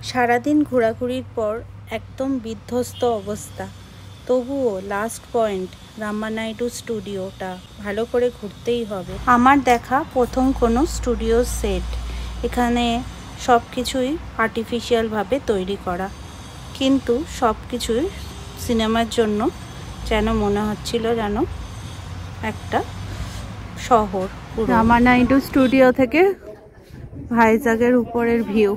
সারাদিন ঘোরাঘুরির পর একদম বিধ্বস্ত অবস্থা, তবুও লাস্ট পয়েন্ট রামানাইডু স্টুডিওটা ভালো করে ঘুরতেই হবে। আমার দেখা প্রথম কোনো স্টুডিও সেট। এখানে সব কিছুই আর্টিফিশিয়ালভাবে তৈরি করা, কিন্তু সব কিছুই সিনেমার জন্য যেন মনে হচ্ছিল যেন একটা শহর। রামানাইডু স্টুডিও থেকে ভাইজাগের উপরের ভিউ।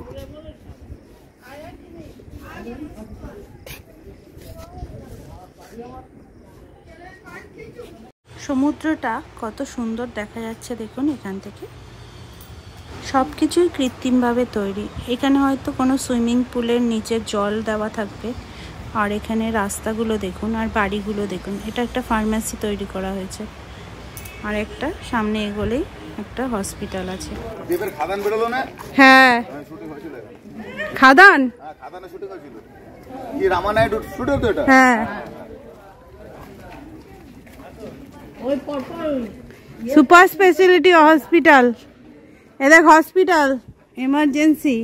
সমুদ্রটা কত সুন্দর দেখা যাচ্ছে দেখুন এখান থেকে। সব কিছুই কৃত্রিমভাবে তৈরি। এখানে হয়তো কোনো সুইমিং পুলের নিচে জল দেওয়া থাকবে। আর এখানে রাস্তাগুলো দেখুন আর বাড়িগুলো দেখুন। এটা একটা ফার্মেসি তৈরি করা হয়েছে। আর একটা সামনে এগোলেই একটা হসপিটাল আছে। দেবের খাদান বেরোলো না? হ্যাঁ, খাদান। হ্যাঁ, খাদানে শুটিং হয়েছিল। কি রামানাইডু স্টুডিও তো এটা? হ্যাঁ, সুপার স্পেশালিটি হসপিটাল। এ দেখ হসপিটাল, এমার্জেন্সি।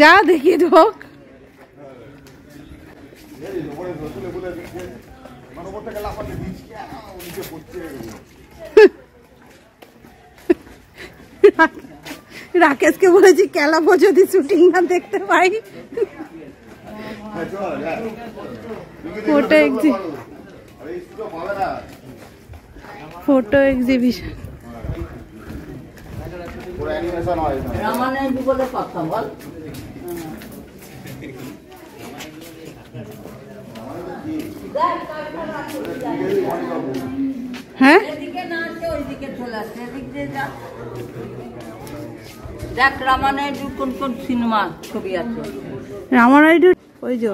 যা দেখি ঢোক। রাকেশকে বলেছি কেলাবো যদি শুটিং না দেখতে পাই। Photo exhibition. হ্যাঁ, রামানাইডুর কোন কোন সিনেমা ছবি আছে? রামানাইডু ওই যে,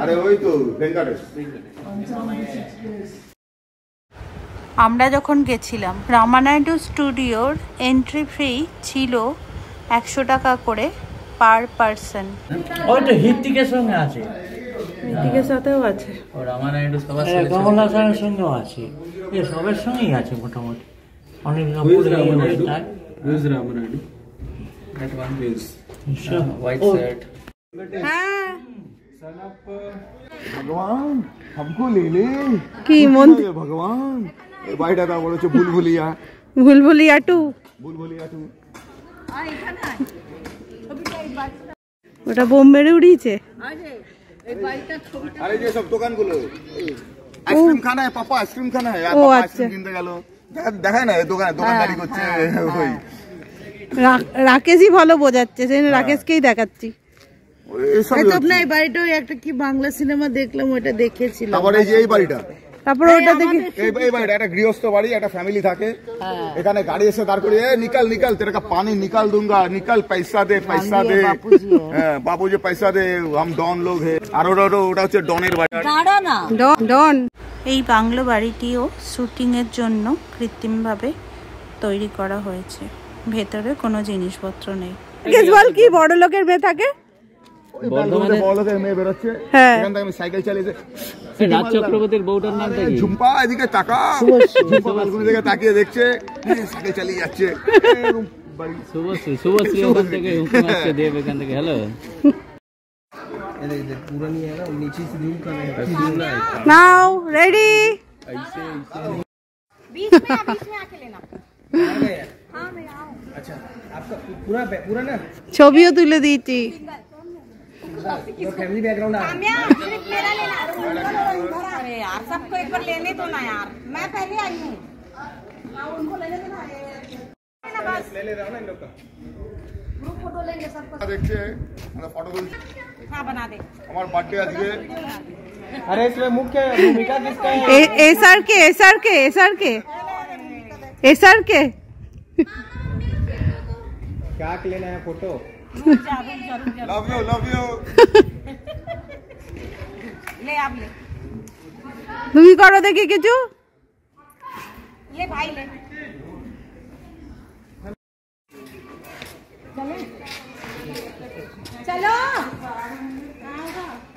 আরে ওই তো ভেঙ্কটেশ। আমরা যখন গেছিলাম রামানাইডু স্টুডিওর এন্ট্রি ফি ছিল 100 টাকা করে পার পারসন। ওই তো হৃতিকের সঙ্গে আছে, হৃতিকের সাথেও আছে, ও রামানাইডু সবার সাথে, কমল হাসানের সঙ্গেও আছে। এ সবার সঙ্গেই আছে মোটামুটি। অনেক Ramanaidu. Who's Ramanaidu? That one is white shirt. হ্যাঁ, ভগবান हमको ले ले। কি মন ভগবান, এই বাইটা দা বলেছে বুলবুলিয়া। বুলবুলিয়া 2। বুলবুলিয়া 2। আর এখানে ছবিটা এই বাড়িটা, ওটা বোম মেরে উড়িয়েছে। আরে এই বাড়িটা ছবিটা, আরে যে সব দোকানগুলো আইসক্রিম খানা है पापा, आइसक्रीम खाना है। ও पापा আচ্ছা, आइसक्रीम কিনতে গেল, দেখায় না এই দোকানদারি করছে। ওই রাকেশই ভালো বোঝাচ্ছে, সেই রাকেশকেই দেখাচ্ছি। এইসব আপনার এই বাড়িটা একটা কি বাংলা সিনেমা দেখলাম, ওটা দেখেছিলাম। তারপরে এই যে এই বাড়িটা, তারপরে ওটা দেখি এই বাড়িটা একটা গৃহস্থ বাড়ি, একটা ফ্যামিলি থাকে। এখানে গাড়ি এসে দাঁড় করিয়ে নিকাল নিকাল তেরে কা পানি নিকাল दूंगा, निकल पैसा दे पैसा दे। হ্যাঁ, বাবুজি पैसा दे, हम डॉन लोग है। আর ওটা হচ্ছে ডনের বাড়ি। দাঁড়া না, ডন। এই বাংলো বাড়িটিও শুটিং এর জন্য কৃত্রিমভাবে তৈরি করা হয়েছে। ভেতরে কোনো জিনিসপত্র নেই। বল কি বড় লোকের মেয়ে থাকে, বর্ধমানে বড় লোকের মেয়ে বেরোচ্ছে। এখান থেকে আমি সাইকেল চালিয়ে রাজ চক্রবর্তীর বউটার নাম কি? ঝুম্পা। এদিকে তাকা, ঝুম্পা বালকনি থেকে তাকিয়ে দেখছে, সাইকেল চালিয়ে যাচ্ছে। শুভশ্রী, শুভশ্রী ওখান থেকে হুকুম আসছে, দেব এখান থেকে। হ্যালো, নাও রেডি। बीच में आके लेना। हाँ मैं आऊँ। अच्छा, आपका पूरा ना ছবিও তুলে দিয়েছি। फैमिली बैकग्राउंड आ सिर्फ मेरा लेना। अरे यार सबको एक बार लेने दो ना यार, मैं पहले आई हूँ। उनको लेने दो ना बस। ले रहा हूँ ना इन लोग का ग्रुप फोटो लेंगे सबको। দেখছে আমরা ফটো তুলছি। हाँ बना दे। আমার বার্থডে আজকে। अरे इसमें मुख्य भूमिका किसका है? एसआर के क्या लेना है फोटो? लव यू ले आप ले, তুমি করো দেখি কিছু। ले भाई ले। चलो